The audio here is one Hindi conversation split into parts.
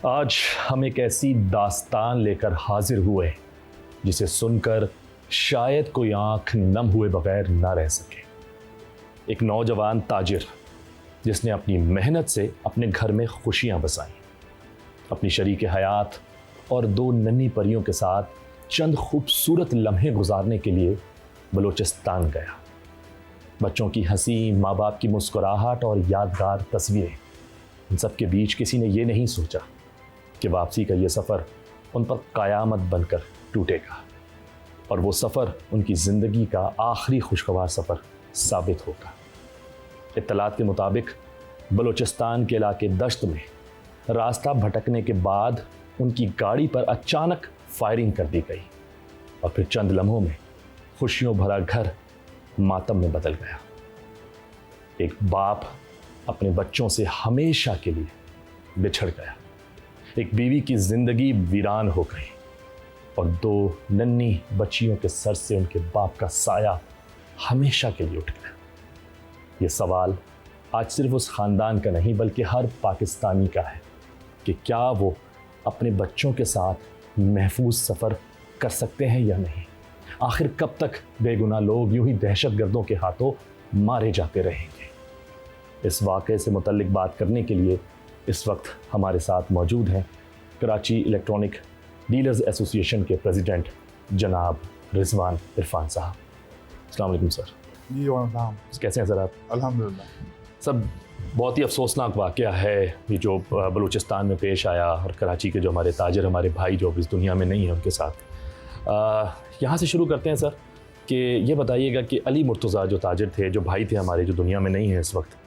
आज हम एक ऐसी दास्तान लेकर हाजिर हुए जिसे सुनकर शायद कोई आंख नम हुए बगैर ना रह सके। एक नौजवान ताजिर जिसने अपनी मेहनत से अपने घर में खुशियां बसाई, अपनी शरीक हयात और दो नन्ही परियों के साथ चंद खूबसूरत लम्हे गुजारने के लिए बलूचिस्तान गया। बच्चों की हंसी, माँ बाप की मुस्कुराहट और यादगार तस्वीरें, इन सब के बीच किसी ने ये नहीं सोचा कि वापसी का ये सफ़र उन पर क़यामत बनकर टूटेगा और वो सफ़र उनकी ज़िंदगी का आखिरी खुशगवार सफ़र साबित होगा। इत्तलात के मुताबिक बलूचिस्तान के इलाके दश्त में रास्ता भटकने के बाद उनकी गाड़ी पर अचानक फायरिंग कर दी गई और फिर चंद लम्हों में खुशियों भरा घर मातम में बदल गया। एक बाप अपने बच्चों से हमेशा के लिए बिछड़ गया, एक बीवी की जिंदगी वीरान हो गई और दो नन्ही बच्चियों के सर से उनके बाप का साया हमेशा के लिए उठ गया। ये सवाल आज सिर्फ उस ख़ानदान का नहीं बल्कि हर पाकिस्तानी का है कि क्या वो अपने बच्चों के साथ महफूज सफ़र कर सकते हैं या नहीं। आखिर कब तक बेगुनाह लोग यूं ही दहशतगर्दों के हाथों मारे जाते रहेंगे। इस वाक़े से मुतल्लिक बात करने के लिए इस वक्त हमारे साथ मौजूद हैं कराची इलेक्ट्रॉनिक डीलर्स एसोसिएशन के प्रेसिडेंट जनाब रिजवान इरफान साहब। अस्सलाम वालेकुम सर। जी वालेकुम। कैसे हैं सर आप? अल्हम्दुलिल्लाह। सब बहुत ही अफसोसनाक वाक़या है ये जो बलूचिस्तान में पेश आया और कराची के जो हमारे ताजिर, हमारे भाई जो इस दुनिया में नहीं हैं उनके साथ। यहाँ से शुरू करते हैं सर कि ये बताइएगा कि अली मुर्तज़ा जो ताजिर थे, जो भाई थे हमारे, जो दुनिया में नहीं है इस वक्त,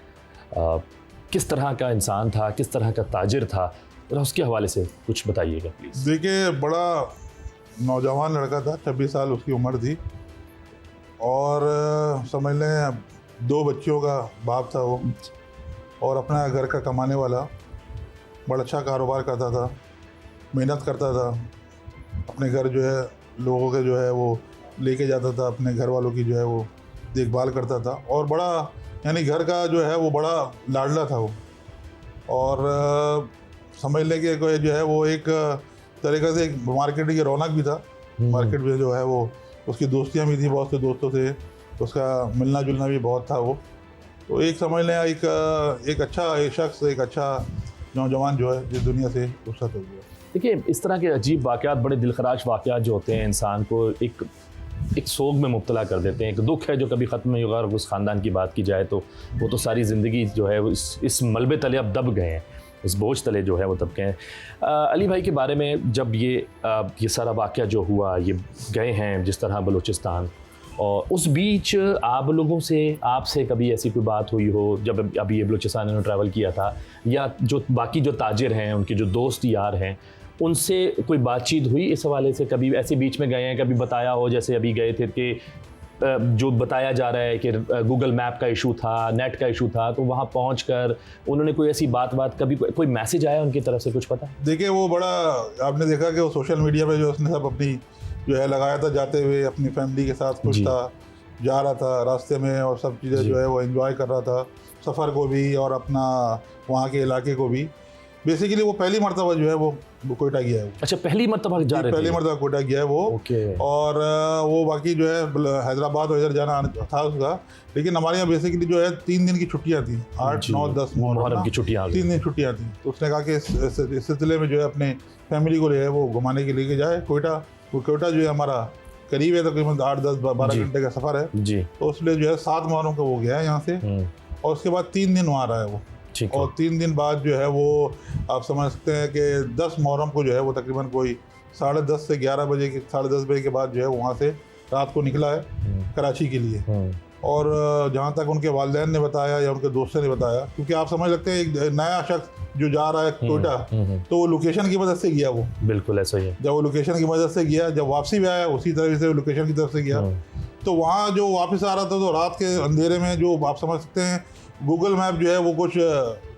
किस तरह का इंसान था, किस तरह का ताजिर था, और उसके हवाले से कुछ बताइएगा प्लीज़। देखिए, बड़ा नौजवान लड़का था, 26 साल उसकी उम्र थी और समझ लें 2 बच्चियों का बाप था वो, और अपना घर का कमाने वाला, बड़ा अच्छा कारोबार करता था, मेहनत करता था, अपने घर जो है लोगों के जो है वो लेके जाता था, अपने घर वालों की जो है वो देखभाल करता था और बड़ा यानी घर का जो है वो बड़ा लाडला था वो। और समझ लें कि कोई जो है वो एक तरीक़े से एक मार्केट की रौनक भी था। मार्केट में जो है वो उसकी दोस्तियां भी थी, बहुत से दोस्तों से उसका मिलना जुलना भी बहुत था वो। तो एक समझ लें एक अच्छा एक शख्स, एक अच्छा नौजवान जो है इस दुनिया से रुखसत हो गया। देखिए, इस तरह के अजीब वाक़यात, बड़े दिलखराश वाक़यात जो होते हैं, इंसान को एक सोग में मुब्तला कर देते हैं। एक दुख है जो कभी ख़त्म नहीं होगा। अगर उस ख़ानदान की बात की जाए तो वो तो सारी ज़िंदगी जो है वो इस मलबे तले अब दब गए हैं, इस बोझ तले जो है वो दब गए हैं। अली भाई के बारे में जब ये सारा वाक़या जो हुआ, ये गए हैं जिस तरह बलूचिस्तान, और उस बीच आप लोगों से, आपसे कभी ऐसी कोई बात हुई हो जब अभी ये बलूचिस्तान इन्होंने ट्रैवल किया था, या जो बाकी जो ताजिर हैं, उनके जो दोस्त यार हैं, उनसे कोई बातचीत हुई इस हवाले से? कभी ऐसे बीच में गए हैं, कभी बताया हो, जैसे अभी गए थे कि जो बताया जा रहा है कि गूगल मैप का इशू था, नेट का इशू था, तो वहाँ पहुँचकर उन्होंने कोई ऐसी बात कभी कोई मैसेज आया उनकी तरफ से, कुछ पता? देखिए, वो बड़ा आपने देखा कि वो सोशल मीडिया पे जो उसने सब अपनी जो है लगाया था, जाते हुए अपनी फैमिली के साथ खुश था, जा रहा था रास्ते में और सब चीज़ें जो है वो एंजॉय कर रहा था, सफ़र को भी और अपना वहाँ के इलाके को भी। बेसिकली वो पहली मरतबा जो है वो कोयटा गया है वो। अच्छा, पहली मरतबा जा रहे थे? पहली मरतबा कोयटा गया है वो। और वो बाकी जो है हैदराबाद वगैरह जाना था उसका, लेकिन हमारे यहाँ बेसिकली जो है 3 दिन की छुट्टियाँ थी, 8, 9, 10 मुहर्रम की छुट्टियाँ, 3 दिन छुट्टियाँ थी। तो उसने कहा कि इस सिलसिले में जो है अपने फैमिली को जो है वो घुमाने के लेके जाए कोयटा। वो कोयटा जो है हमारा करीब है, तकरीबन 8, 10, 12 घंटे का सफ़र है जी। तो उसलिए जो है 7 मुहर्रम को वो गया है यहाँ से, और उसके बाद 3 दिन वहाँ रहा है वो। और 3 दिन बाद जो है वो आप समझ सकते हैं कि 10 मुहर्रम को जो है वो तकरीबन कोई 10:30 से 11 बजे के 10:30 बजे के बाद जो है वहाँ से रात को निकला है कराची के लिए। और जहाँ तक उनके वालिदैन ने बताया या उनके दोस्तों ने बताया, क्योंकि आप समझ सकते हैं एक नया शख्स जो जा रहा है कोयटा, तो वो लोकेशन की मदद से गया वो। बिल्कुल ऐसा ही है। जब वो लोकेशन की मदद से गया, जब वापसी में आया उसी तरह से लोकेशन की तरफ से गया। तो वहाँ जो वापस आ रहा था तो रात के अंधेरे में जो आप समझ सकते हैं गूगल मैप जो है वो कुछ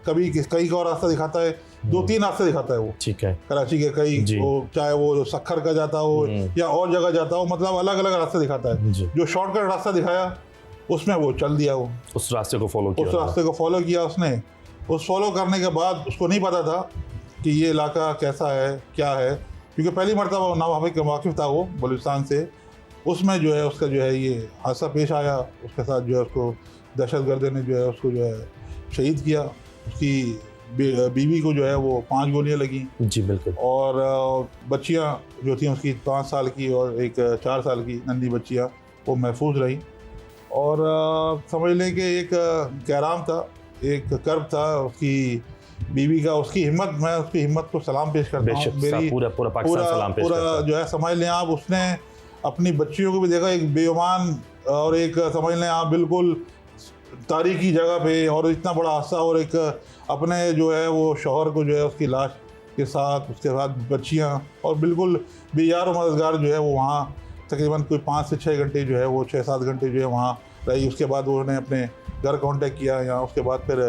कभी कई का रास्ता दिखाता है, 2-3 रास्ते दिखाता है वो। ठीक है। कराची के कई, वो चाहे वो सखर का जाता हो या और जगह जाता हो, मतलब अलग अलग रास्ते दिखाता है। जो शॉर्टकट रास्ता दिखाया उसमें वो चल दिया, वो उस रास्ते को फॉलो किया उसने। उस फॉलो करने के बाद उसको नहीं पता था कि ये इलाका कैसा है, क्या है, क्योंकि पहली मरतबा ना वहाँ पे वाकिफ़ था वो बलूचिस्तान से। उसमें जो है उसका जो है ये हादसा पेश आया, उसके साथ जो है उसको दहशतगर्द ने जो है उसको जो है शहीद किया। उसकी बीवी को जो है वो 5 गोलियां लगी। जी बिल्कुल। और बच्चियां जो थी उसकी 5 साल की और एक 4 साल की नन्ही बच्चियां, वो महफूज रहीं। और समझ लें कि एक कैराम था, एक कर्ब था उसकी बीवी का। उसकी हिम्मत, मैं उसकी हिम्मत को सलाम पेश करता हूँ। मेरी पूरा पाकिस्तान सलाम पेश करता है। जो है समझ लें आप, उसने अपनी बच्चियों को भी देखा, एक बेईमान और एक समझ लें आप बिल्कुल तारीखी जगह पे, और इतना बड़ा हादसा, और एक अपने जो है वो शौहर को जो है उसकी लाश के साथ, उसके साथ बच्चियां, और बिल्कुल बेयार और मददगार जो है वो वहाँ तकरीबन कोई 5 से 6 घंटे जो है वो 6-7 घंटे जो है वहाँ रही। उसके बाद उन्होंने अपने घर कांटेक्ट किया या उसके बाद फिर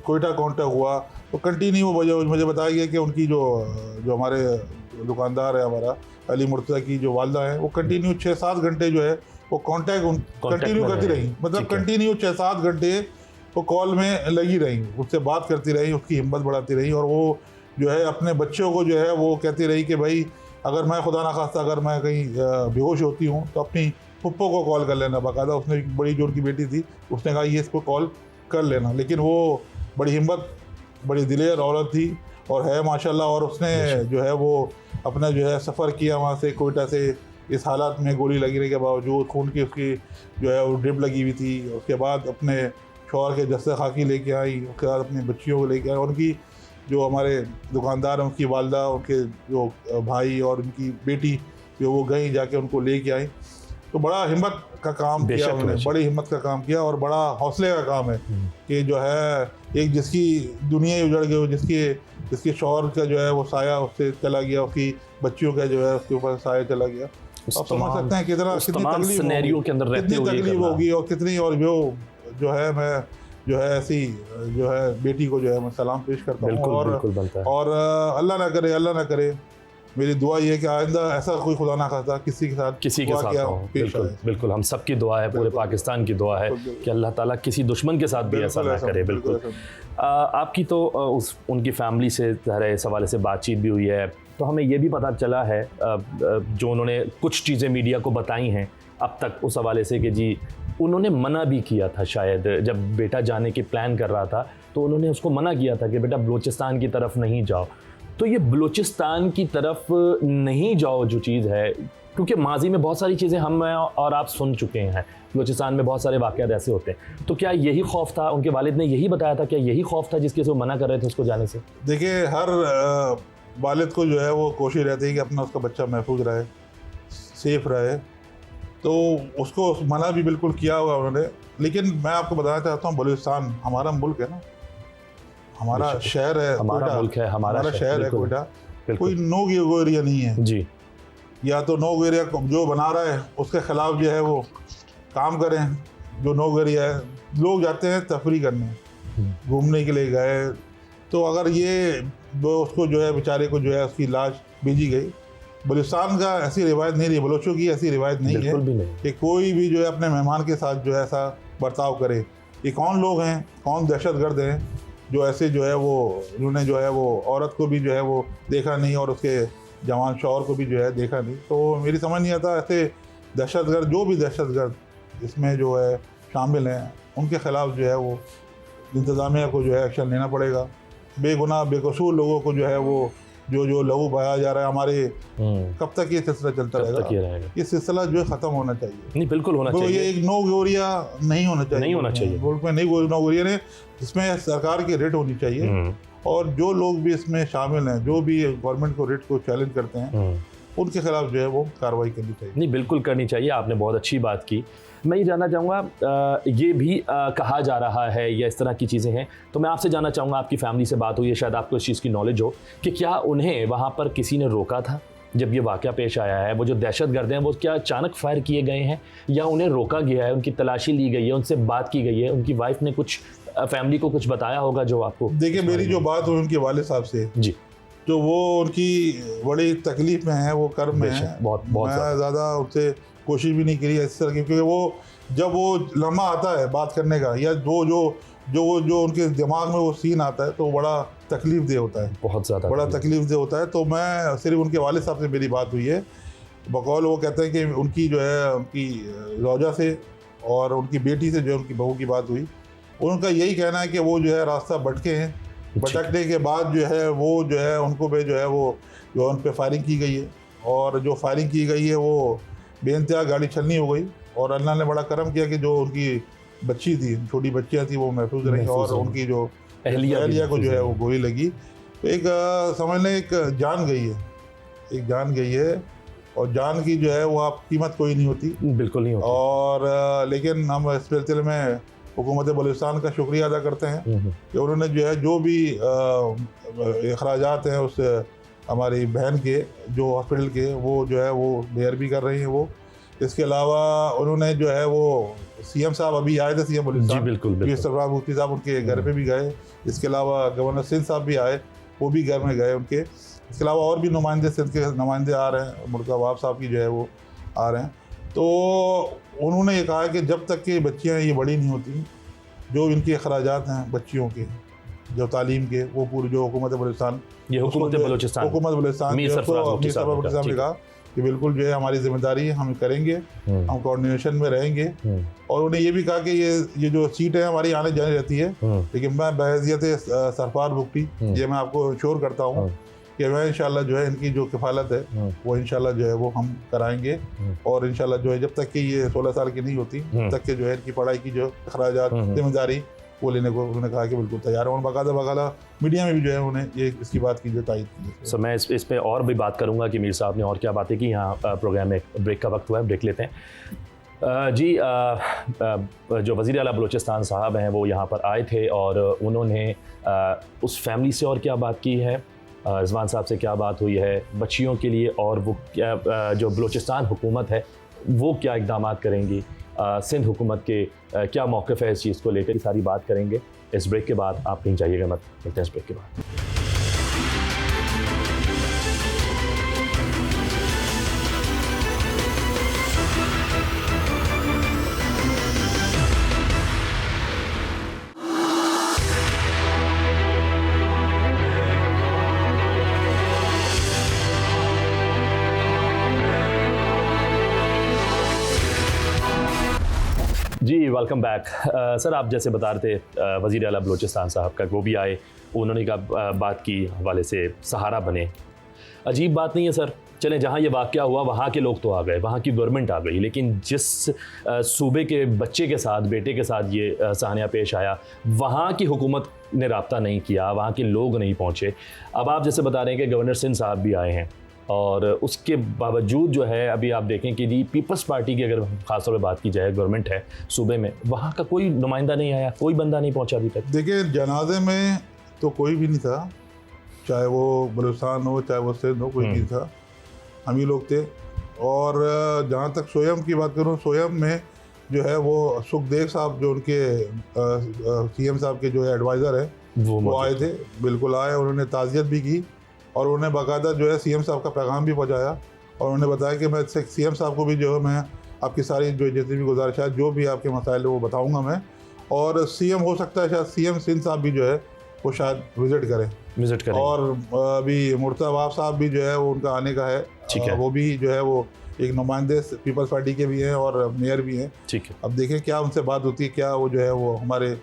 कोयटा कांटेक्ट हुआ। तो कंटिन्यू मुझे बताया गया कि उनकी जो हमारे दुकानदार है, हमारा अली मुर्तज़ा की जो वालदा है, वो कंटिन्यू 6-7 घंटे जो है वो कांटेक्ट कंटिन्यू करती रही। मतलब कंटिन्यू 6-7 घंटे वो कॉल में लगी रही, उससे बात करती रही, उसकी हिम्मत बढ़ाती रही। और वो जो है अपने बच्चों को जो है वो कहती रही कि भाई अगर मैं खुदा ना खास्ता अगर मैं कहीं बेहोश होती हूँ तो अपनी पप्पो को कॉल कर लेना। बाकायदा उसने एक बड़ी जोर की बेटी थी, उसने कहा ये इसको कॉल कर लेना। लेकिन वो बड़ी हिम्मत, बड़ी दिलेर औरत थी और है माशाल्लाह। और उसने जो है वो अपना जो है सफ़र किया वहाँ से कोयटा से, इस हालात में गोली लगने के बावजूद, खून की उसकी जो है वो ड्रिप लगी हुई थी। उसके बाद अपने शौहर के जस्से खाकी लेके आई, उसके बाद अपनी बच्चियों को लेके आई। उनकी जो हमारे दुकानदार हैं उनकी वालदा, उनके जो भाई और उनकी बेटी जो वो गई जाके उनको लेके आई। तो बड़ा हिम्मत का काम किया उन्होंने, बड़ी हिम्मत का काम किया और बड़ा हौसले का काम है कि जो है एक जिसकी दुनिया उजड़ गई, जिसके शौहर का जो है वो साया उससे चला गया, उसकी बच्चियों का जो है उसके ऊपर साया चला गया। आप समझ सकते हैं कितनी तकलीफ होगी और कितनी, और जो है मैं जो है ऐसी जो है बेटी को जो है मैं सलाम पेश करता हूँ। और अल्लाह ना करे मेरी दुआ ये है कि आइंदा ऐसा कोई खुदा ना खास्ता किसी के साथ हो। बिल्कुल हम सबकी दुआ है, पूरे पाकिस्तान की दुआ है कि अल्लाह ताला किसी दुश्मन के साथ भी ऐसा ना करे। बिल्कुल। आपकी तो उनकी फैमिली से इस हवाले से बातचीत भी हुई है, तो हमें ये भी पता चला है जो उन्होंने कुछ चीज़ें मीडिया को बताई हैं अब तक उस हवाले से कि जी उन्होंने मना भी किया था, शायद जब बेटा जाने की प्लान कर रहा था तो उन्होंने उसको मना किया था कि बेटा बलूचिस्तान की तरफ नहीं जाओ। तो ये बलूचिस्तान की तरफ नहीं जाओ जो चीज़ है, क्योंकि माजी में बहुत सारी चीज़ें हम और आप सुन चुके हैं, बलूचिस्तान में बहुत सारे वाक़यात ऐसे होते हैं। तो क्या यही खौफ था, उनके वालिद ने यही बताया था, क्या यही खौफ था जिसके से वो मना कर रहे थे उसको जाने से? देखिए हर वालिद को जो है वो कोशिश रहती है कि अपना उसका बच्चा महफूज रहे, सेफ रहे। तो उसको मना भी बिल्कुल किया हुआ उन्होंने। लेकिन मैं आपको बताना चाहता हूँ बलूचिस्तान हमारा मुल्क है ना, हमारा शहर है, हमारा मुल्क है, हमारा शहर है कोयटा। कोई नो गो एरिया नहीं है जी। या तो नो गो एरिया जो बना रहा है उसके खिलाफ जो है वो काम करें। जो नो गो एरिया है, लोग जाते हैं तफरी करने, घूमने के लिए गए, तो अगर ये उसको जो है बेचारे को जो है उसकी लाश भेजी गई। बलूचिस्तान का ऐसी रिवायत नहीं रही, बलोचों की ऐसी रिवायत नहीं है कि कोई भी जो है अपने मेहमान के साथ जो है ऐसा बर्ताव करे। ये कौन लोग हैं, कौन दहशतगर्द हैं जो ऐसे जो है वो उन्होंने जो है वो औरत को भी जो है वो देखा नहीं और उसके जवान शौहर को भी जो है देखा नहीं। तो मेरी समझ नहीं आता ऐसे दहशतगर्द, जो भी दहशतगर्द इसमें जो है शामिल हैं, उनके ख़िलाफ़ जो है वो इंतज़ामिया को जो है एक्शन लेना पड़ेगा। बेगुनाह बेकसूर लोगों को जो है वो जो लहू बहाया जा रहा है हमारे, कब तक ये सिलसिला चलता रहेगा? ये सिलसिला जो है ख़त्म होना चाहिए। नहीं बिल्कुल होना चाहिए। ये एक नो गो एरिया नहीं होना चाहिए मुल्क में, नहीं नो गो एरिया ने, जिसमें सरकार की रेट होनी चाहिए। और जो लोग भी इसमें शामिल हैं, जो भी गवर्नमेंट को रेट को चैलेंज करते हैं, उनके खिलाफ जो है वो कार्रवाई करनी चाहिए। नहीं बिल्कुल करनी चाहिए, आपने बहुत अच्छी बात की। मैं ये जानना चाहूँगा, ये भी कहा जा रहा है या इस तरह की चीज़ें हैं, तो मैं आपसे जानना चाहूँगा, आपकी फैमिली से बात हुई है, शायद आपको इस चीज़ की नॉलेज हो कि क्या उन्हें वहाँ पर किसी ने रोका था जब ये वाक़या पेश आया है? वो जो दहशतगर्द हैं वो क्या अचानक फायर किए गए हैं या उन्हें रोका गया है, उनकी तलाशी ली गई है, उनसे बात की गई है, उनकी वाइफ ने कुछ फैमिली को कुछ बताया होगा जो आपको? देखिए मेरी जो बात हुई उनके वालिद साहब से जी, जो वो उनकी बड़ी तकलीफ़ में है, वो कर्म में है, बहुत मैं ज़्यादा उनसे कोशिश भी नहीं करी इस तरह की, क्योंकि वो जब वो लम्हा आता है बात करने का या जो उनके दिमाग में वो सीन आता है तो बड़ा तकलीफ दे होता है, बहुत ज़्यादा बड़ा तकलीफ दे होता है। तो मैं सिर्फ उनके वालिद साहब से मेरी बात हुई है, बकौल वो कहते हैं कि उनकी जो है उनकी रौजा से और उनकी बेटी से जो है उनकी बहू की बात हुई, उनका यही कहना है कि वो जो है रास्ता भटके हैं, भटकने के बाद जो है वो जो है उनको पे जो है वो जो उन पर फायरिंग की गई है, और जो फायरिंग की गई है वो बेइंतहा गाड़ी छलनी हो गई, और अल्लाह ने बड़ा करम किया कि जो उनकी बच्ची थी, छोटी बच्चियाँ थी, वो महफूज रही और उनकी जो अहलिया को जो है वो गोली लगी। तो एक समझ लें एक जान गई है, एक जान गई है, और जान की जो है वो आप कीमत कोई नहीं होती, बिल्कुल नहीं होती। और लेकिन हम इस सिलसिले में हुकूमत बलूचिस्तान का शुक्रिया अदा करते हैं कि उन्होंने जो है जो भी अखराजात हैं उस हमारी बहन के जो हॉस्पिटल के वो जो है वो बेयर भी कर रही हैं वो। इसके अलावा उन्होंने जो है वो सीएम साहब अभी आए थे, सीएम बलूचिस्तान, बिल्कुल सरफराज मुफ्ती साहब उनके घर पे भी गए। इसके अलावा गवर्नर सिंध साहब भी आए, वो भी घर में गए उनके। इसके अलावा और भी नुमाइंदे सिंध के नुमाइंदे आ रहे हैं, मुल्का वाब साहब की जो है वो आ रहे हैं। तो उन्होंने ये कहा कि जब तक कि बच्चियाँ ये बड़ी नहीं होती, जो इनके अखराजात हैं बच्चियों के, जो तालीम के, वो पूरी जो हुकूमत बलूचिस्तान, ये हुकूमत बलूचिस्तान मीर सरफराज साहब ने कहा कि बिल्कुल जो है हमारी जिम्मेदारी है, हम करेंगे, हम कोऑर्डिनेशन में रहेंगे। और उन्हें ये भी कहा कि ये जो सीट है हमारी आने जाने रहती है, लेकिन मैं बहैसियत सरफराज मुफ्ती ये मैं आपको श्योर करता हूँ कि मैं इंशाल्लाह जो है इनकी जो किफ़ालत है वो इंशाल्लाह जो है वो हम कराएंगे। और इंशाल्लाह जो है जब तक कि ये 16 साल की नहीं होती तब तक के जो है इनकी पढ़ाई की जो अखराजात जिम्मेदारी वो लेने को उन्होंने कहा कि बिल्कुल तैयार है। और बाकायदा मीडिया में भी जो है उन्हें ये इसकी बात की जो तायद की। सर मैं इस पे और भी बात करूंगा कि मीर साहब ने और क्या बातें की। यहाँ प्रोग्राम में ब्रेक का वक्त हुआ है, ब्रेक लेते हैं। जी जो वज़ीर आला बलूचिस्तान साहब हैं वो यहाँ पर आए थे और उन्होंने उस फैमिली से और क्या बात की है, रिजवान साहब से क्या बात हुई है बच्चियों के लिए, और वो क्या जो बलूचिस्तान हुकूमत है वो क्या इक़दाम करेंगी, सिंध हुकूमत के क्या मौक़िफ़ है इस चीज़ को लेकर, सारी बात करेंगे इस ब्रेक के बाद। आप कहीं जाइएगा मत, मिलते हैं इस ब्रेक के बाद। जी वेलकम बैक। सर आप जैसे बता रहे थे वज़ीर आला बलूचिस्तान साहब का, वो भी आए, उन्होंने कहा बात की हवाले से सहारा बने। अजीब बात नहीं है सर, चलें जहाँ ये वाक़या हुआ वहाँ के लोग तो आ गए, वहाँ की गवर्नमेंट आ गई, लेकिन जिस सूबे के बच्चे के साथ, बेटे के साथ ये सानिया पेश आया, वहाँ की हुकूमत ने रब्ता नहीं किया, वहाँ के लोग नहीं पहुँचे। अब आप जैसे बता रहे हैं कि गवर्नर सिंध साहब भी आए हैं, और उसके बावजूद जो है अभी आप देखें कि जी पीपल्स पार्टी की अगर ख़ासतौर पर बात की जाए, गवर्नमेंट है सूबे में, वहाँ का कोई नुमाइंदा नहीं आया, कोई बंदा नहीं पहुँचा अभी तक। देखिए जनाजे में तो कोई भी नहीं था, चाहे वो बलूचिस्तान हो चाहे वो सिंध हो, कोई नहीं था, हम ही लोग थे। और जहाँ तक सोयम की बात करूँ, सोयम में जो है वो सुखदेव साहब जो उनके सीएम साहब के जो एडवाइज़र हैं वो आए थे, बिल्कुल आए, उन्होंने ताज़ियत भी की और उन्होंने बाकायदा जो है सीएम साहब का पैगाम भी पहुँचाया। और उन्होंने बताया कि मैं सीएम साहब को भी जो है मैं आपकी सारी जो जितनी भी गुजारिशात जो भी आपके मसाइल है वो बताऊँगा मैं। और सीएम हो सकता है शायद सीएम सिंध साहब भी जो है वो शायद विज़िट करें। और अभी मुर्तज़ा वाब साहब भी जो है वो उनका आने का है, ठीक है, वो भी जो है वो एक नुमाइंदे पीपल्स पार्टी के भी हैं और मेयर भी हैं, ठीक है। अब देखें क्या उनसे बात होती है, क्या वो जो है वो हमारे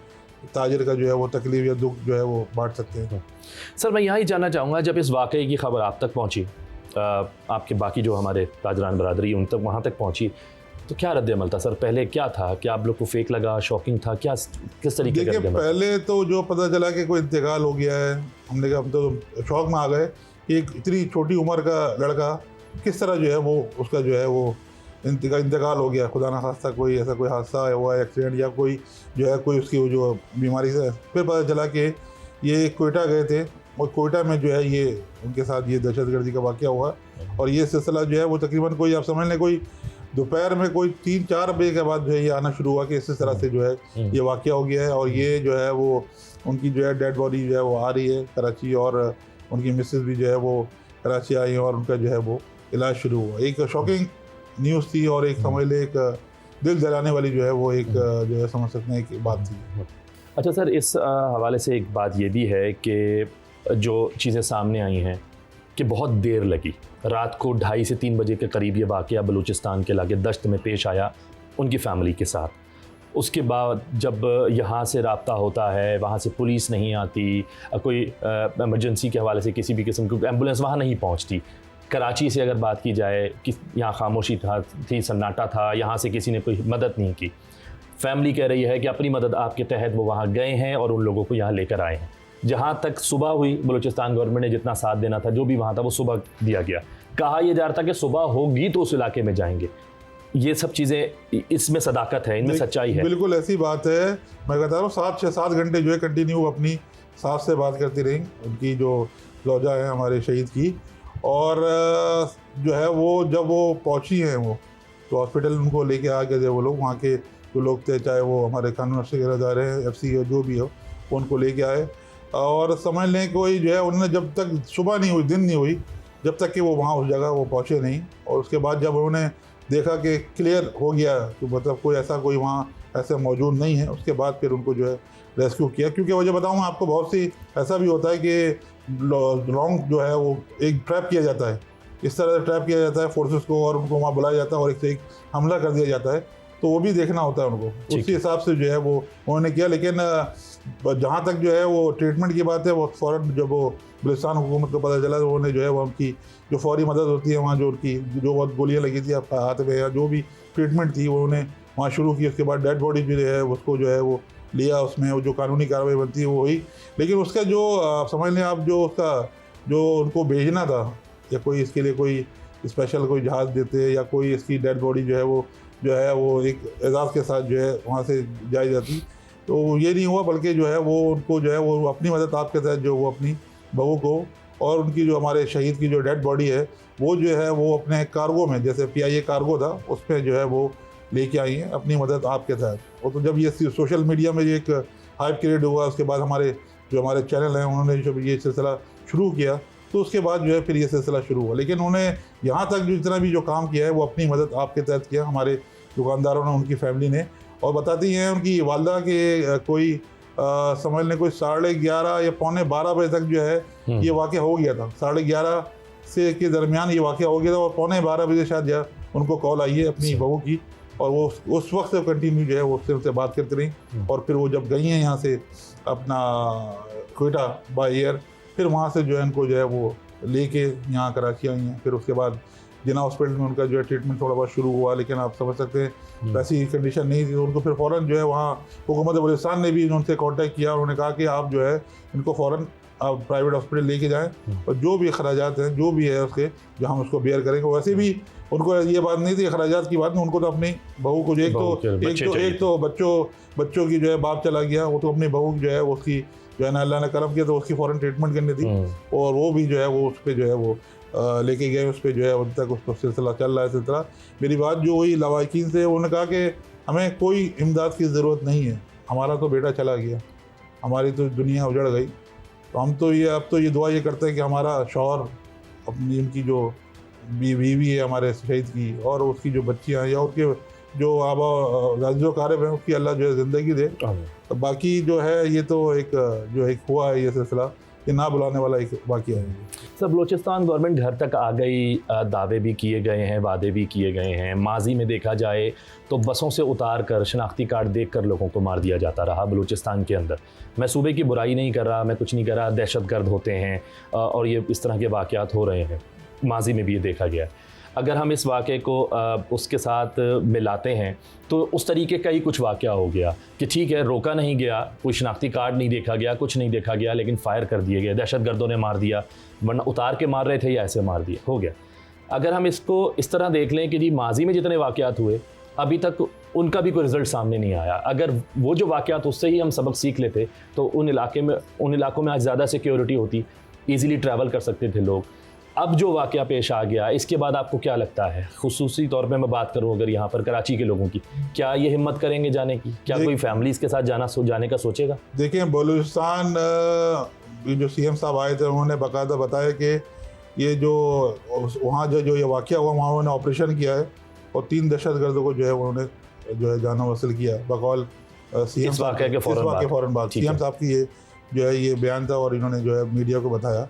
ताजिर का जो है वो तकलीफ या दुख जो है वो बांट सकते हैं। सर मैं यहाँ ही जानना चाहूँगा, जब इस वाक़े की खबर आप तक पहुँची, आपके बाकी जो हमारे ताजरान बरादरी उन तक वहाँ तक पहुँची, तो क्या रद्द अमल था सर? पहले क्या था, क्या आप लोग को फेक लगा, शॉकिंग था, क्या किस तरीके का? पहले तो जो पता चला कि कोई इंतकाल हो गया है, हमने कहा हम तो शौक में आ गए कि एक इतनी छोटी उम्र का लड़का किस तरह जो है वो उसका जो है वो इंतकाल हो गया, खुदा ना खास्ता कोई ऐसा कोई हादसा हुआ, एक्सीडेंट या कोई जो है कोई उसकी जो बीमारी से। फिर पता चला कि ये कोयटा गए थे और कोयटा में जो है ये उनके साथ ये दहशतगर्दी का वाक़या हुआ। और ये सिलसिला जो है वो तकरीबन कोई आप समझ लें कोई दोपहर में कोई 3-4 बजे के बाद जो है ये आना शुरू हुआ कि इस तरह से जो है ये वाक़या हो गया है। और ये जो है वो उनकी जो है डेड बॉडी जो है वो आ रही है कराची, और उनकी मिसेस भी जो है वो कराची आई और उनका जो है वो इलाज शुरू हुआ। एक शॉकिंग न्यूज़ थी और एक समझ ले एक दिल जलाने वाली जो है वो एक जो है समझ सकते हैं एक बात थी। अच्छा सर, इस हवाले से एक बात ये भी है कि जो चीज़ें सामने आई हैं कि बहुत देर लगी, रात को 2:30 से 3 बजे के करीब ये वाक़या बलूचिस्तान के इलाके दश्त में पेश आया उनकी फ़ैमिली के साथ। उसके बाद जब यहाँ से राब्ता होता है, वहाँ से पुलिस नहीं आती, कोई इमरजेंसी के हवाले से किसी भी किस्म की एम्बुलेंस वहाँ नहीं पहुँचती। कराची से अगर बात की जाए कि यहाँ खामोशी थी, सन्नाटा था, यहाँ से किसी ने कोई मदद नहीं की। फैमिली कह रही है कि अपनी मदद आपके तहत वो वहाँ गए हैं और उन लोगों को यहाँ लेकर आए हैं। जहाँ तक सुबह हुई, बलूचिस्तान गवर्नमेंट ने जितना साथ देना था, जो भी वहाँ था वो सुबह दिया गया। कहा यह जा रहा था कि सुबह होगी तो उस इलाके में जाएंगे। ये सब चीज़ें, इसमें सदाकत है, इनमें सच्चाई है। बिल्कुल ऐसी बात है। मैं कहता हूँ 7 घंटे जो है कंटिन्यू अपनी सास से बात करती रही, उनकी जो लौजा है हमारे शहीद की। और जो है वो जब वो पहुँची हैं वो तो हॉस्पिटल उनको लेके आ गए थे वो लोग, वहाँ के जो लोग थे, चाहे वो हमारे कानून वगैरह जा रहे हैं, FC जो भी हो, उनको लेके आए। और समझ लें कोई जो है उन्होंने जब तक सुबह नहीं हुई, दिन नहीं हुई, जब तक कि वो वहाँ उस जगह वो पहुँचे नहीं। और उसके बाद जब उन्होंने देखा कि क्लियर हो गया कि मतलब कोई ऐसा कोई वहाँ ऐसे मौजूद नहीं है, उसके बाद फिर उनको जो है रेस्क्यू किया। क्योंकि वजह बताऊँ आपको, बहुत सी ऐसा भी होता है कि लॉन्ग जो है वो एक ट्रैप किया जाता है, इस तरह से ट्रैप किया जाता है फोर्सेस को, और उनको वहाँ बुलाया जाता है और एक से एक हमला कर दिया जाता है। तो वो भी देखना होता है उनको, उसी हिसाब से जो है वो उन्होंने किया। लेकिन जहाँ तक जो है वो ट्रीटमेंट की बात है, वो फ़ौरन जब वो बलूचिस्तान हुकूमत को पता चला तो उन्होंने जो है वो उनकी जो फौरी मदद होती है, वहाँ जो उनकी जो बहुत गोलियाँ लगी थी हाथ में या जो भी ट्रीटमेंट थी वो उन्होंने वहाँ शुरू की। उसके बाद डेड बॉडी भी जो है उसको जो है वो लिया, उसमें वो जो कानूनी कार्रवाई बनती है वो हुई। लेकिन उसका जो समझ लें आप, जो उसका जो उनको भेजना था, या कोई इसके लिए कोई स्पेशल कोई जहाज़ देते या कोई इसकी डेड बॉडी जो है वो एक एजाज़ के साथ जो है वहाँ से जाई जाती, तो ये नहीं हुआ। बल्कि जो है वो उनको जो है वो अपनी मदद आपके तहत जो वो अपनी बहू को और उनकी जो हमारे शहीद की जो डेड बॉडी है वो जो है वो अपने कार्गो में, जैसे PIA कार्गो था, उसमें जो है वो लेके आई हैं अपनी मदद आपके तहत। और तो जब ये सोशल मीडिया में एक हाइप क्रिएट हुआ, उसके बाद हमारे चैनल हैं उन्होंने जब ये सिलसिला शुरू किया, तो उसके बाद जो है फिर ये सिलसिला शुरू हुआ। लेकिन उन्होंने यहाँ तक जो जितना भी जो काम किया है वो अपनी मदद आपके तहत किया, हमारे दुकानदारों ने, उनकी फैमिली ने। और बताती हैं उनकी वालदा के कोई समझ लें कोई 11:30 या 11:45 बजे तक जो है ये वाक़या हो गया था। 11:30 से के दरमियान ये वाक़या हो गया था, और 11:45 बजे शायद जो उनको कॉल आई है अपनी बहू की, और वो उस वक्त से कंटिन्यू जो है वो उससे बात करती रही। और फिर वो जब गई हैं यहाँ से अपना क्वेटा बाय एयर, फिर वहाँ से जो है उनको जो है वो लेके यहाँ कराची आई हैं। फिर उसके बाद जिना हॉस्पिटल में उनका जो है ट्रीटमेंट थोड़ा बहुत शुरू हुआ, लेकिन आप समझ सकते हैं वैसी कंडीशन नहीं थी। उनको फिर फ़ौरन जो है वहाँ हुकूमत बलूचिस्तान ने भी उनसे कांटेक्ट किया, उन्होंने कहा कि आप जो है इनको फ़ौरन आप प्राइवेट हॉस्पिटल लेके जाएं, और जो भी अखराजात हैं जो भी है उसके, जो हम उसको बेयर करेंगे। वैसे भी उनको ये बात नहीं थी अखराजात की बात नहीं, उनको तो अपनी बहू को जो एक तो बच्चों की जो है बाप चला गया, वो तो अपनी बहू जो है उसकी जो है ना अल्लाह ने करम किया तो उसकी फ़ौरन ट्रीटमेंट करनी थी, और वो भी जो है वो उस पर जो है वो लेके गए, उस पर जो है अभी तक उसको सिलसिला चल रहा है सिलसिला। मेरी बात जो हुई लवाकिन से, उन्होंने कहा कि हमें कोई इमदाद की ज़रूरत नहीं है, हमारा तो बेटा चला गया, हमारी तो दुनिया उजड़ गई, तो हम तो ये अब तो ये दुआ ये करते हैं कि हमारा शौहर, अपनी उनकी जो बीवी है हमारे शहीद की, और उसकी जो बच्चियाँ या उसके जो आबा जो कारब हैं उसकी अल्लाह जो है ज़िंदगी दे। तो बाकी जो है ये तो एक हुआ है ये सिलसिला, ये ना बुलाने वाला एक वाक़या है। सब बलूचिस्तान गवर्नमेंट घर तक आ गई, दावे भी किए गए हैं, वादे भी किए गए हैं। माजी में देखा जाए तो बसों से उतार कर शनाख्ती कार्ड देख कर लोगों को मार दिया जाता रहा बलूचिस्तान के अंदर। मैं सूबे की बुराई नहीं कर रहा, मैं कुछ नहीं कर रहा, दहशतगर्द होते हैं और ये इस तरह के वाक़यात हो रहे हैं, माजी में भी ये देखा गया। अगर हम इस वाक़े को उसके साथ मिलाते हैं तो उस तरीके का ही कुछ वाक़या हो गया कि ठीक है, रोका नहीं गया, कोई शनाख्ती कार्ड नहीं देखा गया, कुछ नहीं देखा गया, लेकिन फायर कर दिए गए, दहशतगर्दों ने मार दिया, वरना उतार के मार रहे थे या ऐसे मार दिया, हो गया। अगर हम इसको इस तरह देख लें कि जी माजी में जितने वाक़यात हुए अभी तक उनका भी कोई रिज़ल्ट सामने नहीं आया, अगर वो जो वाक़यात उससे ही हम सबक सीख लेते तो उन इलाकों में आज ज़्यादा सिक्योरिटी होती, ईज़िली ट्रैवल कर सकते थे लोग। अब जो वाक़या पेश आ गया, इसके बाद आपको क्या लगता है, खुसूसी तौर पे मैं बात करूं अगर यहाँ पर कराची के लोगों की, क्या ये हिम्मत करेंगे जाने की? क्या कोई फैमिलीज़ के साथ जाने का सोचेगा? देखिए, बलूचिस्तान जो CM साहब आए थे उन्होंने बाकायदा बताया कि ये जो वहाँ जो ये वाक़या हुआ वहाँ उन्होंने ऑपरेशन किया है और 3 दहशतगर्दों को जो है उन्होंने जो है जाना वसूल किया। बकौल CM इस वाक़े के फ़ौरन बाद CM साहब की ये जो है ये बयान था और इन्होंने जो है मीडिया को बताया।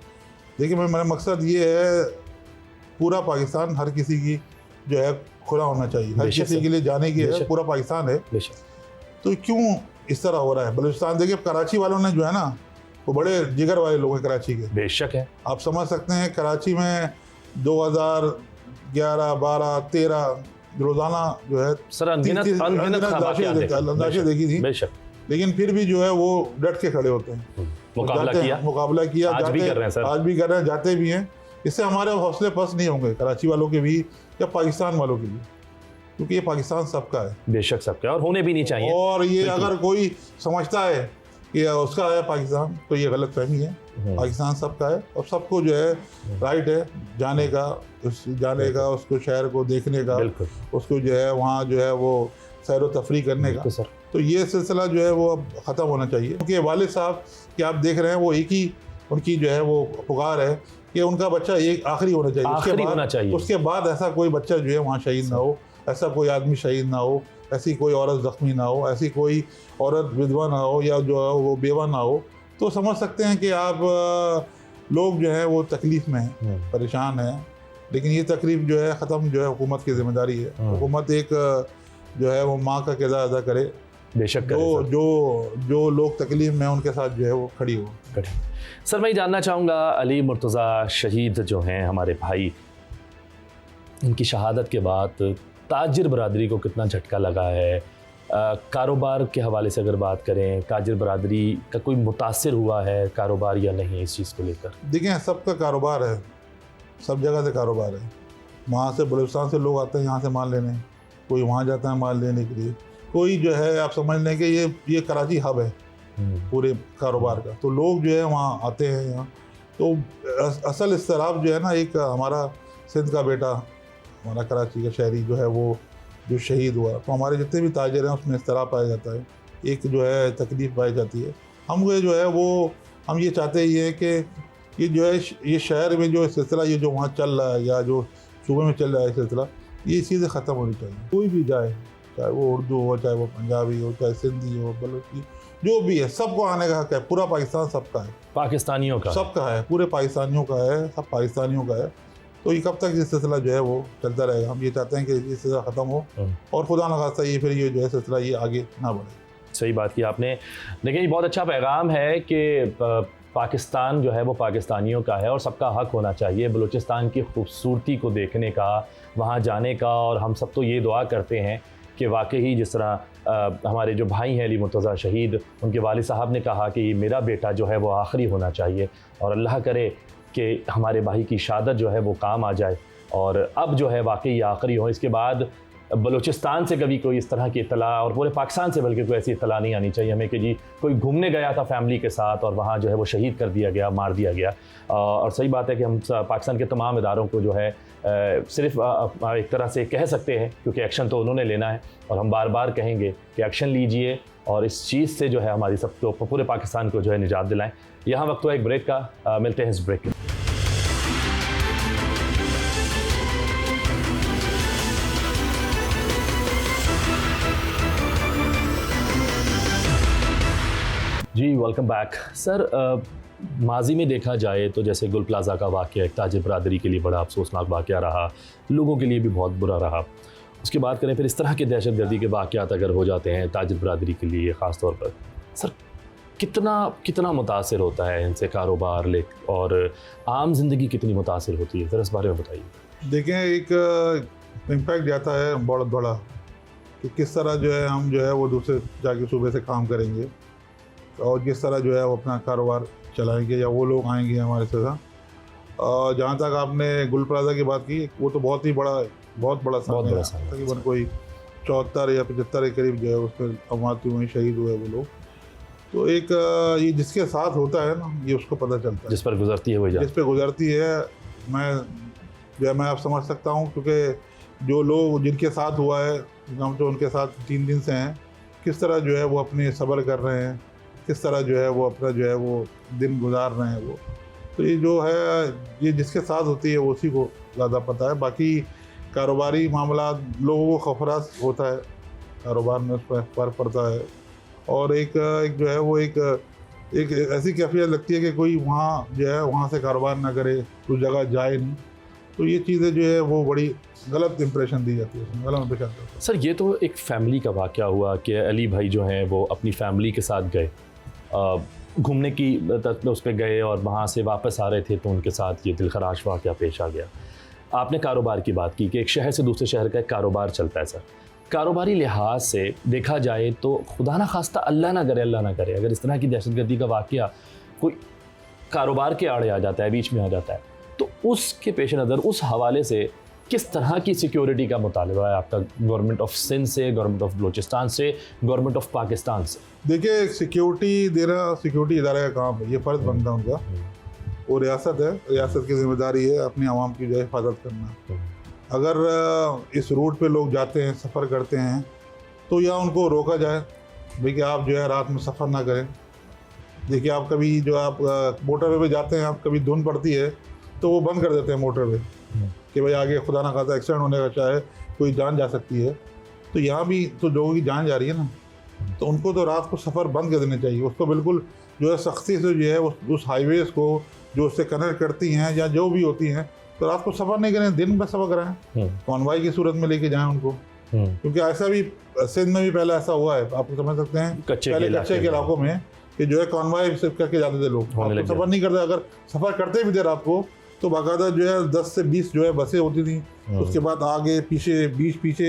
देखिए मेरा मकसद ये है, पूरा पाकिस्तान हर किसी की जो है खुला होना चाहिए, हर किसी के लिए जाने की है, पूरा पाकिस्तान है। तो क्यों इस तरह हो रहा है? बलूचिस्तान देखिए, कराची वालों ने जो है ना, वो बड़े जिगर वाले लोग हैं कराची के, बेशक है। आप समझ सकते हैं कराची में 2011, 12, 13 रोजाना जो है लाशें देखी थी, लेकिन फिर भी जो है वो डट के खड़े होते हैं, मुकाबला किया, आज भी कर रहे हैं, जाते भी हैं। इससे हमारे हौसले पस्त नहीं होंगे, कराची वालों के भी या पाकिस्तान वालों के भी, क्योंकि ये पाकिस्तान सबका है, बेशक सबका है और होने भी नहीं चाहिए। और ये अगर कोई समझता है कि उसका है पाकिस्तान, तो ये गलत फहमी है। पाकिस्तान सबका है और सबको जो है राइट है जाने का, उसको शहर को देखने का, उसको जो है वहाँ जो है वो सैर व तफरी करने का। तो ये सिलसिला जो है वो अब ख़त्म होना चाहिए, क्योंकि वालिद साहब कि आप देख रहे हैं वो एक ही उनकी जो है वो पुकार है कि उनका बच्चा एक आखिरी होना चाहिए, उसके बाद ऐसा कोई बच्चा जो है वहाँ शहीद ना हो, ऐसा कोई आदमी शहीद ना हो, ऐसी कोई औरत ज़ख्मी ना हो, ऐसी कोई औरत विधवा ना हो या जो है वो बेवा ना हो। तो समझ सकते हैं कि आप लोग जो है वो तकलीफ़ में हैं, परेशान हैं, लेकिन ये तकलीफ़ जो है ख़त्म जो है हुकूमत की जिम्मेदारी है। हुकूमत एक जो है वो माँ का किरदार अदा करे, बेशक जो लोग तकलीफ़ में उनके साथ जो है वो खड़ी हो। सर मैं जानना चाहूँगा, अली मुर्तज़ा शहीद जो हैं हमारे भाई, इनकी शहादत के बाद ताजिर बरादरी को कितना झटका लगा है? कारोबार के हवाले से अगर बात करें, ताजिर बरादरी का कोई मुतासिर हुआ है कारोबार या नहीं इस चीज़ को लेकर? देखिए सबका कारोबार है, सब जगह से कारोबार है। वहाँ से बलूचिस्तान से लोग आते हैं यहाँ से माल लेने, कोई वहाँ जाता है माल लेने के लिए, कोई जो है आप समझ लें कि ये कराची हब है पूरे कारोबार का, तो लोग जो है वहाँ आते हैं यहाँ। तो असल इस्तिराब जो है ना, एक हमारा सिंध का बेटा, हमारा कराची का शहरी जो है वो जो शहीद हुआ, तो हमारे जितने भी ताजिर हैं उसमें इस्तिराब पाया जाता है, एक जो है तकलीफ़ पाई जाती है। हम जो है वो हम ये चाहते ही हैं कि ये जो है ये शहर में जो सिलसिला ये जो वहाँ चल रहा है या जो सूबे में चल रहा है सिलसिला, ये चीज़ें ख़त्म होनी चाहिए। कोई भी जाए, चाहे वो उर्दू हो, चाहे वो पंजाबी हो, चाहे सिंधी हो, बलोची, जो भी है, सबको आने का हक है। पूरा पाकिस्तान सबका है, पाकिस्तानियों का सबका है, पूरे पाकिस्तानियों का है, सब पाकिस्तानियों का है। तो ये कब तक ये सिलसिला जो है वो चलता रहेगा? हम ये चाहते हैं कि ये सिलसिला ख़त्म हो और खुदा न खास्ता ये फिर ये जो है सिलसिला ये आगे ना बढ़े। सही बात की आपने। देखिए ये बहुत अच्छा पैगाम है कि पाकिस्तान जो है वो पाकिस्तानियों का है और सबका हक होना चाहिए बलूचिस्तान की खूबसूरती को देखने का, वहाँ जाने का। और हम सब तो ये दुआ करते हैं कि वाकई जिस तरह हमारे जो भाई हैं अली मुर्तज़ा शहीद, उनके वालिद साहब ने कहा कि मेरा बेटा जो है वो आखिरी होना चाहिए, और अल्लाह करे कि हमारे भाई की शहादत जो है वो काम आ जाए और अब जो है वाकई आखिरी हो। इसके बाद बलूचिस्तान से कभी कोई इस तरह की इत्तला, और पूरे पाकिस्तान से बल्कि कोई ऐसी इत्तला नहीं आनी चाहिए हमें कि जी कोई घूमने गया था फैमिली के साथ और वहाँ जो है वो शहीद कर दिया गया, मार दिया गया। और सही बात है कि हम पाकिस्तान के तमाम इदारों को जो है सिर्फ एक तरह से कह सकते हैं, क्योंकि एक्शन तो उन्होंने लेना है और हम बार बार कहेंगे कि एक्शन लीजिए और इस चीज़ से जो है हमारी सबको, पूरे पाकिस्तान को जो है निजात दिलाएं। यहाँ वक्त हुआ एक ब्रेक का, मिलते हैं इस ब्रेक के। जी वेलकम बैक। सर माजी में देखा जाए तो जैसे गुल प्लाज़ा का वाक़या एक ताजिर बरादरी के लिए बड़ा अफसोसनाक वाक़या रहा, लोगों के लिए भी बहुत बुरा रहा। उसकी बात करें फिर इस तरह के दहशतगर्दी के वाक़यात अगर हो जाते हैं ताजिर बरादरी के लिए ख़ास तौर पर, सर कितना मुतासिर होता है इनसे कारोबार ले, और आम जिंदगी कितनी मुतासिर होती है, सर इस बारे में बताइए। देखें, एक इम्पैक्ट जाता है बहुत बड़ा कि किस तरह जो है हम जो है वो दूसरे जाके सूबे से काम करेंगे और किस तरह जो है वो अपना कारोबार चलाएंगे या वो लोग आएंगे हमारे साथ। जहाँ तक आपने गुल प्लाज़ा की बात की, वो तो बहुत बड़ा तकरीबन कोई 74 या 75 के करीब जो है उसमें अमाती हुए, शहीद हुए वो लोग। तो एक ये जिसके साथ होता है ना, ये उसको पता चलता है, जिस पर गुजरती है वो जिस पे गुजरती है। मैं आप समझ सकता हूँ, क्योंकि जो लोग जिनके साथ हुआ है, हम तो उनके साथ 3 दिन से हैं, किस तरह जो है वो अपने सब्र कर रहे हैं, किस तरह जो है वो अपना जो है वो दिन गुजार रहे हैं वो। तो ये जो है ये जिसके साथ होती है उसी को ज़्यादा पता है। बाकी कारोबारी मामला लोगों को खफरास होता है, कारोबार में उस पर फ़र्क पड़ता है। और एक जो है वो एक एक ऐसी कैफियत लगती है कि कोई वहाँ जो है वहाँ से कारोबार ना करे, उस जगह जाए नहीं। तो ये चीज़ें जो है वो बड़ी गलत इंप्रेशन दी जाती है, उसमें गलत इंप्रेशन आता है। सर ये तो एक फैमिली का वाक़या हुआ कि अली भाई जो हैं वो अपनी फैमिली के साथ गए, घूमने की तक उस पर गए और वहाँ से वापस आ रहे थे तो उनके साथ ये दिलखराश वाक़या पेश आ गया। आपने कारोबार की बात की कि एक शहर से दूसरे शहर का एक कारोबार चलता है सर। कारोबारी लिहाज से देखा जाए तो खुदा ना खास्ता अल्लाह ना करे, अगर इस तरह की दहशतगर्दी का वाक़या कोई कारोबार के आड़े आ जाता है, बीच में आ जाता है, तो उसके पेश नज़र उस हवाले से किस तरह की सिक्योरिटी का मुतालबा है आपका गवर्नमेंट ऑफ सिंध से, गवर्नमेंट ऑफ बलूचिस्तान से, गवर्नमेंट ऑफ पाकिस्तान से? देखिए, सिक्योरिटी देना सिक्योरिटी इदारे का काम है, ये फ़र्ज़ बनता है उनका। वो रियासत है, रियासत की जिम्मेदारी है अपनी आवाम की जो है हिफाजत करना। अगर इस रूट पे लोग जाते हैं, सफ़र करते हैं, तो या उनको रोका जाए भाई कि आप जो है रात में सफ़र ना करें। देखिए, आप कभी जो आप मोटरवे पे जाते हैं, आप कभी धुंध पड़ती है तो वो बंद कर देते हैं मोटरवे कि भाई आगे खुदा ना खासा एक्सीडेंट होने का चाहे, कोई जान जा सकती है। तो यहाँ भी तो लोगों की जान जा रही है ना, तो उनको तो रात को सफ़र बंद कर देने चाहिए। उसको बिल्कुल जो है सख्ती से जो है उस हाईवेज़ को जो उससे कनेक्ट करती हैं या जो भी होती हैं, तो रात को सफ़र नहीं करें, दिन में सफ़र कराएं, कॉन्वाई की सूरत में लेके जाएं उनको। क्योंकि ऐसा भी सिंध में भी पहले ऐसा हुआ है, आप समझ सकते हैं, पहले कच्चे के इलाकों में कि जो है कॉन्वाई करके जाते थे लोग, सफ़र नहीं करते। अगर सफ़र करते भी थे रात को तो बाकायदा जो है 10 से 20 जो है बसें होती थी, उसके बाद आगे पीछे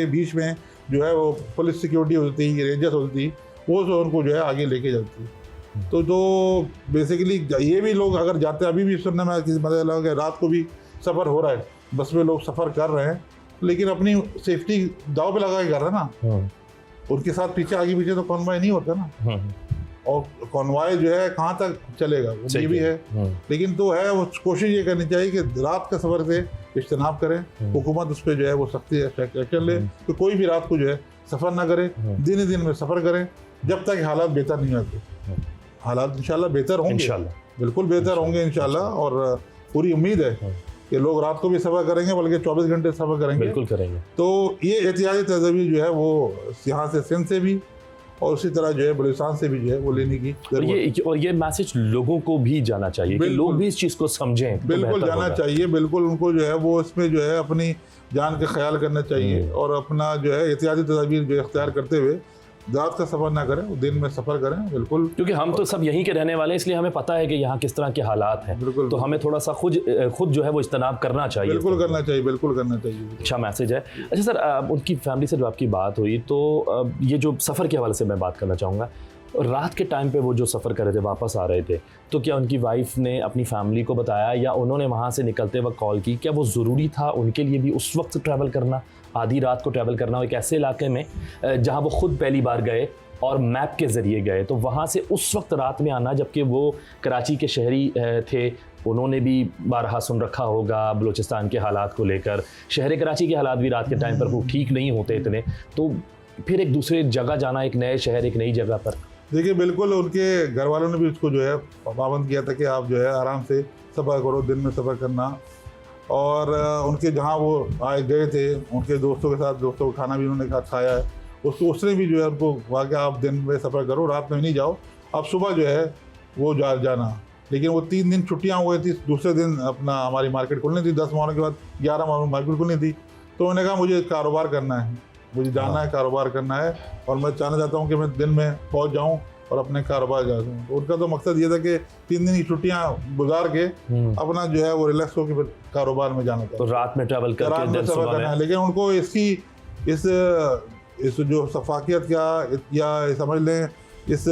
बीच में जो है वो पुलिस सिक्योरिटी होती थी, रेंजर्स होती थी, वो जो उनको जो है आगे लेके जाती थी। तो बेसिकली ये भी लोग अगर जाते हैं, अभी भी सुनने में किसी मतलब लगा कि रात को भी सफ़र हो रहा है, बस में लोग सफ़र कर रहे हैं, लेकिन अपनी सेफ्टी दाव पे लगा के कर रहे हैं ना। उनके साथ पीछे आगे पीछे तो कॉन्वॉय नहीं होता ना, और कॉन्वॉय जो है कहाँ तक चलेगा ये भी है। लेकिन तो है वो कोशिश ये करनी चाहिए कि रात के सफ़र से इज्तनाब करें, हुकूमत उस पर जो है वो सख्ती एक्शन ले कि कोई भी रात को जो है सफ़र ना करे, दिन में सफ़र करें जब तक हालात बेहतर नहीं होते। हालात इंशाल्लाह बेहतर होंगे, बिल्कुल बेहतर होंगे इंशाल्लाह, और पूरी उम्मीद है कि लोग रात को भी सफ़र करेंगे, बल्कि 24 घंटे सफ़र करेंगे, बिल्कुल करेंगे। तो ये एहतियाती तदबीर जो है वो यहाँ से सिंध से भी और उसी तरह जो है बलूचिस्तान से भी जो है वो लेने की और ये मैसेज लोगों को भी जाना चाहिए कि लोग भी इस चीज़ को समझें। बिल्कुल तो जाना चाहिए, बिल्कुल उनको जो है वो इसमें जो है अपनी जान का ख्याल करना चाहिए और अपना जो है एहतियाती तदबीर जो इख्तियार करते हुए रात का सफ़र ना करें, दिन में सफ़र करें। बिल्कुल, क्योंकि हम तो सब यहीं के रहने वाले हैं, इसलिए हमें पता है कि यहाँ किस तरह के हालात हैं। बिल्कुल, तो हमें थोड़ा सा खुद जो है वो इज्तनाब करना चाहिए। बिल्कुल करना चाहिए, बिल्कुल करना चाहिए। अच्छा मैसेज है। अच्छा सर, उनकी फैमिली से जब आपकी बात हुई तो ये जो सफ़र के हवाले से मैं बात करना चाहूँगा, रात के टाइम पे वो जो सफ़र कर रहे थे, वापस आ रहे थे, तो क्या उनकी वाइफ ने अपनी फैमिली को बताया या उन्होंने वहाँ से निकलते वक्त कॉल की? क्या वो ज़रूरी था उनके लिए भी उस वक्त ट्रैवल करना, आधी रात को ट्रैवल करना, एक ऐसे इलाके में जहाँ वो खुद पहली बार गए और मैप के ज़रिए गए, तो वहाँ से उस वक्त रात में आना, जबकि वो कराची के शहरी थे, उन्होंने भी बारहा सुन रखा होगा बलूचिस्तान के हालात को लेकर। शहर कराची के हालात भी रात के टाइम पर वो ठीक नहीं होते इतने, तो फिर एक दूसरे जगह जाना, एक नए शहर, एक नई जगह पर। देखिए, बिल्कुल उनके घर वालों ने भी उसको जो है पाबंद किया था कि आप जो है आराम से सफ़र करो, दिन में सफ़र करना। और उनके जहाँ वो आए गए थे, उनके दोस्तों के साथ, दोस्तों का खाना भी उन्होंने खाया है, उसने भी जो है उनको कहा कि आप दिन में सफ़र करो, रात में नहीं जाओ, आप सुबह जो है वो जाना। लेकिन वो 3 दिन छुट्टियाँ हुई थी, दूसरे दिन अपना हमारी मार्केट खुलनी थी, 10 माह के बाद 11 माह मार्केट खुलनी थी। तो उन्होंने कहा मुझे कारोबार करना है, मुझे जाना है, कारोबार करना है, और मैं चाहना चाहता हूँ कि मैं दिन में पहुँच जाऊँ और अपने कारोबार जा सकूँ। तो उनका तो मकसद ये था कि 3 दिन की छुट्टियाँ गुजार के अपना जो है वो रिलैक्स होकर फिर कारोबार में जाना था, तो रात में ट्रैवल करके रात में सफ़र करना है। लेकिन उनको इस जो सफाकियत का या समझ लें इस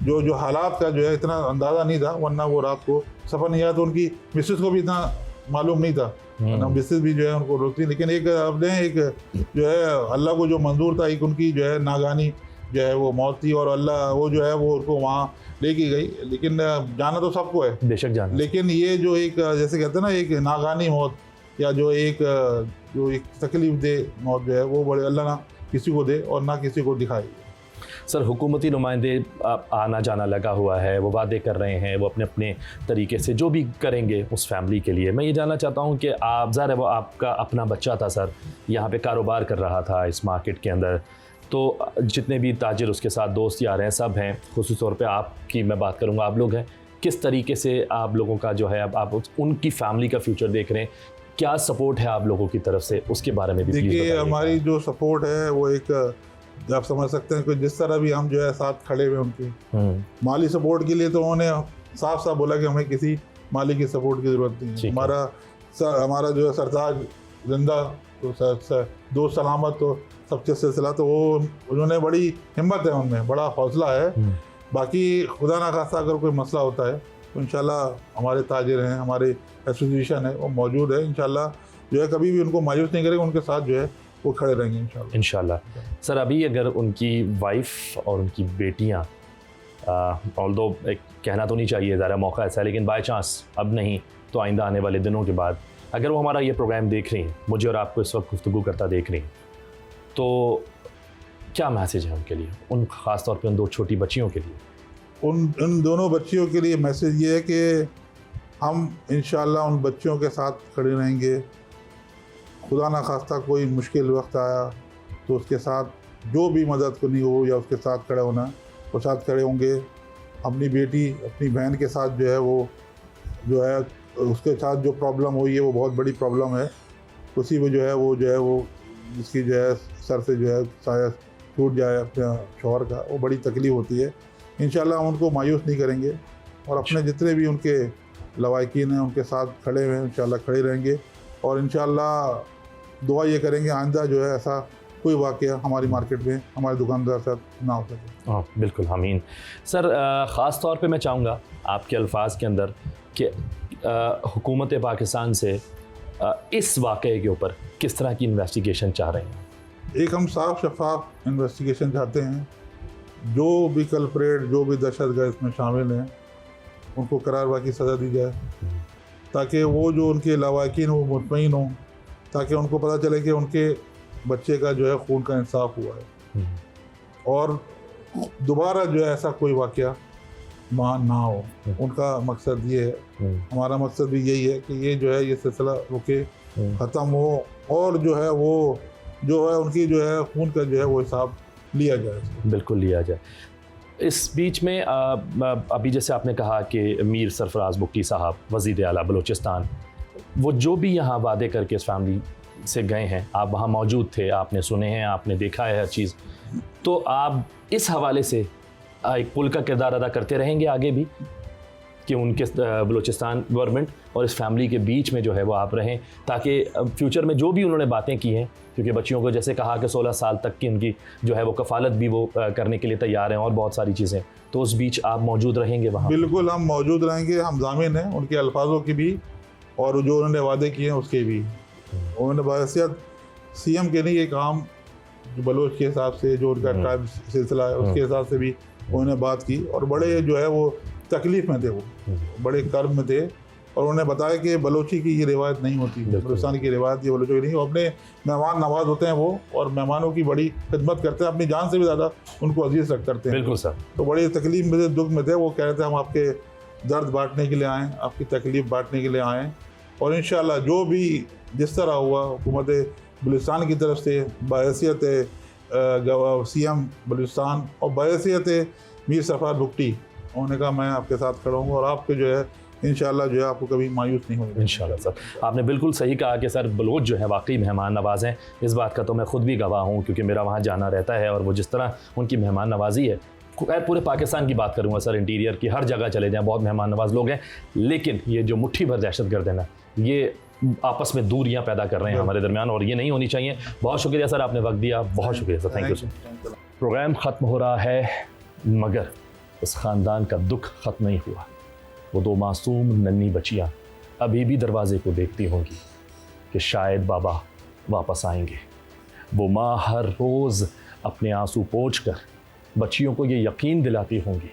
जो हालात का जो है इतना अंदाज़ा नहीं था, वरना वो रात को सफ़र नहीं आया। तो उनकी मिसेस को भी इतना मालूम नहीं था, मिसेस भी जो है उनको रोकती। लेकिन एक जो है अल्लाह को जो मंजूर था, एक उनकी जो है नागानी जो है वो मौत थी, और अल्लाह वो जो है वो उनको वहाँ लेके गई। लेकिन जाना तो सबको है, बेशक जाना, लेकिन ये जो एक जैसे कहते हैं ना, एक नागानी मौत या जो एक तकलीफ दे मौत जो है वो बड़े अल्लाह ना किसी को दे और ना किसी को दिखाए। सर, हुकूमती नुमाइंदे आना जाना लगा हुआ है, वो वादे कर रहे हैं, वो अपने अपने तरीके से जो भी करेंगे उस फैमिली के लिए। मैं ये जानना चाहता हूँ कि आप ज़ाहिर है वो आपका अपना बच्चा था सर, यहाँ पे कारोबार कर रहा था इस मार्केट के अंदर, तो जितने भी ताजिर उसके साथ दोस्त यार हैं सब हैं, ख़ुसूस तौर पे आपकी मैं बात करूँगा, आप लोग हैं, किस तरीके से आप लोगों का जो है अब आप उनकी फैमिली का फ्यूचर देख रहे हैं, क्या सपोर्ट है आप लोगों की तरफ से, उसके बारे में भी देखिए हमारी जो सपोर्ट है वो एक आप समझ सकते हैं कि जिस तरह भी हम जो है साथ खड़े हुए उनके माली सपोर्ट के लिए, तो उन्होंने साफ साफ बोला कि हमें किसी माली की सपोर्ट की ज़रूरत नहीं है। हमारा जो है सरताज जिंदा तो दो सलामत तो सबसे सिलसिला, तो वो उन्होंने बड़ी हिम्मत है उनमें, बड़ा हौसला है। बाकी खुदा ना खास्ता अगर कोई मसला होता है तो इंशाल्लाह हमारे ताजिर हैं, हमारे एसोसिएशन है वो मौजूद है, इंशाल्लाह जो है कभी भी उनको मायूस नहीं करेंगे, उनके साथ जो है वो खड़े रहेंगे इंशाल्लाह। सर अभी अगर उनकी वाइफ और उनकी बेटियाँ, ऑल्दो एक कहना तो नहीं चाहिए, ज़रा मौका ऐसा है, लेकिन बाय चांस अब नहीं तो आइंदा आने वाले दिनों के बाद अगर वो हमारा ये प्रोग्राम देख रही हैं, मुझे और आपको इस वक्त गुफ्तगू करता देख रही हैं, तो क्या मैसेज है उनके लिए, उन ख़ास तौर पे उन दो छोटी बच्चियों के लिए? उन दोनों बच्चियों के लिए मैसेज ये है कि हम इंशाल्लाह उन बच्चियों के साथ खड़े रहेंगे। खुदा ना खास्ता कोई मुश्किल वक्त आया तो उसके साथ जो भी मदद करनी हो या उसके साथ खड़े होना, वो साथ खड़े होंगे। अपनी बेटी अपनी बहन के साथ जो है वो जो है उसके साथ जो प्रॉब्लम हुई है वो बहुत बड़ी प्रॉब्लम है, उसी में जो है वो जिसकी जो है सर से जो है साया छूट जाए अपने शौहर का, वो बड़ी तकलीफ़ होती है। इंशाल्लाह हम उनको मायूस नहीं करेंगे और अपने जितने भी उनके लवाकिन हैं उनके साथ खड़े हुए हैं, इंशाल्लाह खड़े रहेंगे और इंशाल्लाह दुआ ये करेंगे आइंदा जो है ऐसा कोई वाक़या हमारी मार्केट में हमारे दुकानदार साथ ना हो सके। हाँ बिल्कुल, आमीन। सर ख़ास तौर पे मैं चाहूँगा आपके अल्फाज के अंदर कि हुकूमत पाकिस्तान से इस वाक़े के ऊपर किस तरह की इन्वेस्टिगेशन चाह रहे हैं? एक हम साफ शफाफ इन्वेस्टिगेशन चाहते हैं, जो भी कल्प्रेट जो भी दहशतगर्द इसमें शामिल हैं उनको करारवा की सज़ा दी जाए, ताकि वो जो उनके लवाकिन हो मुतमईन हों, ताकि उनको पता चले कि उनके बच्चे का जो है खून का इंसाफ हुआ है और दोबारा जो है ऐसा कोई वाक़या ना हो। उनका मकसद ये है, हमारा मकसद भी यही है कि ये जो है ये सिलसिला रुके, ख़त्म हो और जो है वो जो है उनकी जो है खून का जो है वो हिसाब लिया जाए। बिल्कुल लिया जाए। इस बीच में अभी जैसे आपने कहा कि मीर सरफराज बुगटी साहब वज़ीर आला बलूचिस्तान, वो जो भी यहाँ वादे करके इस फैमिली से गए हैं, आप वहाँ मौजूद थे, आपने सुने हैं, आपने देखा है हर चीज़, तो आप इस हवाले से एक पुल का किरदार अदा करते रहेंगे आगे भी कि उनके बलूचिस्तान गवर्नमेंट और इस फैमिली के बीच में जो है वो आप रहें, ताकि फ्यूचर में जो भी उन्होंने बातें की हैं, क्योंकि बच्चियों को जैसे कहा कि 16 साल तक की उनकी जो है वो कफ़ालत भी वो करने के लिए तैयार हैं और बहुत सारी चीज़ें, तो उस बीच आप मौजूद रहेंगे वहाँ? बिल्कुल हम मौजूद रहेंगे, हम ज़ामिन हैं उनके अल्फाजों की भी और जो उन्होंने वादे किए हैं उसके भी। उन्होंने बहैसियत CM के नहीं, एक आम बलोच के हिसाब से जो उनका ट्राइब सिलसिला है उसके हिसाब से भी उन्होंने बात की और बड़े जो है वो तकलीफ़ में थे, वो बड़े कर्ब में थे और उन्होंने बताया कि बलोची की ये रिवायत नहीं होती, बलूचिस्तान की रिवायत ये बलोचों की नहीं, अपने मेहमान नवाज होते हैं वो और मेहमानों की बड़ी खिदमत करते हैं, अपनी जान से भी ज़्यादा उनको अजीज़ करते हैं। बिल्कुल सर। तो बड़ी तकलीफ़ में थे, दुख में थे, वो कह रहे थे हम आपके दर्द बांटने के लिए आएँ, आपकी तकलीफ़ बांटने के लिए आएँ और इंशाल्लाह जो भी जिस तरह हुआ हुकूमत बलूचिस्तान की तरफ से बहैसियत CM बलूचिस्तान और बहैसियत मीर सरफराज बुगटी, उन्होंने कहा मैं आपके साथ खड़ा हूँ और आपके जो है इंशाल्लाह जो है आपको कभी मायूस नहीं होगा इंशाल्लाह। सर आपने बिल्कुल सही कहा कि सर बलोच जो है वाकई मेहमान नवाज हैं, इस बात का तो मैं ख़ुद भी गवाह हूँ क्योंकि मेरा वहाँ जाना रहता है और वो जिस तरह उनकी मेहमान नवाजी है, पूरे पाकिस्तान की बात करूँगा सर, इंटीरियर की हर जगह चले जाएँ बहुत मेहमान नवाज लोग हैं, लेकिन ये जो मुट्ठी भर दहशतगर्द है ना, ये आपस में दूरियां पैदा कर रहे हैं हमारे दरमियान और ये नहीं होनी चाहिए। बहुत शुक्रिया सर, आपने वक्त दिया, बहुत शुक्रिया sir, thank you sir. Program ख़त्म हो रहा है मगर इस ख़ानदान का दुख ख़त्म नहीं हुआ। वो दो मासूम नन्ही बच्चियाँ अभी भी दरवाजे को देखती होंगी कि शायद बाबा वापस आएंगे। वो माँ हर रोज़ अपने आंसू पोंछ कर बच्चियों को ये यकीन दिलाती होंगी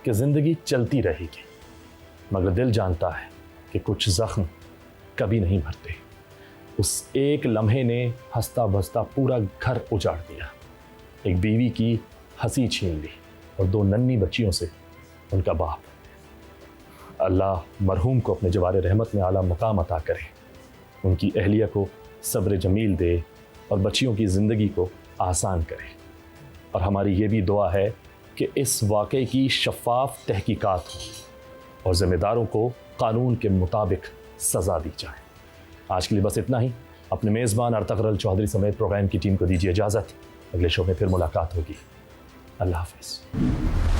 कि ज़िंदगी चलती रहेगी, मगर दिल जानता है कि कुछ ज़ख्म कभी नहीं भरते। उस एक लम्हे ने हंसता बसता पूरा घर उजाड़ दिया, एक बीवी की हंसी छीन ली और दो नन्ही बच्चियों से उनका बाप। अल्लाह मरहूम को अपने जवार रहमत में आला मकाम अता करे, उनकी अहलिया को सब्र जमील दे और बच्चियों की ज़िंदगी को आसान करे। और हमारी ये भी दुआ है कि इस वाक़े की शफ़ाफ तहकीकात हो और ज़िम्मेदारों को कानून के मुताबिक सज़ा दी जाए। आज के लिए बस इतना ही। अपने मेज़बान अर्तगरल चौधरी समेत प्रोग्राम की टीम को दीजिए इजाज़त। अगले शो में फिर मुलाकात होगी। अल्लाह हाफ़िज़।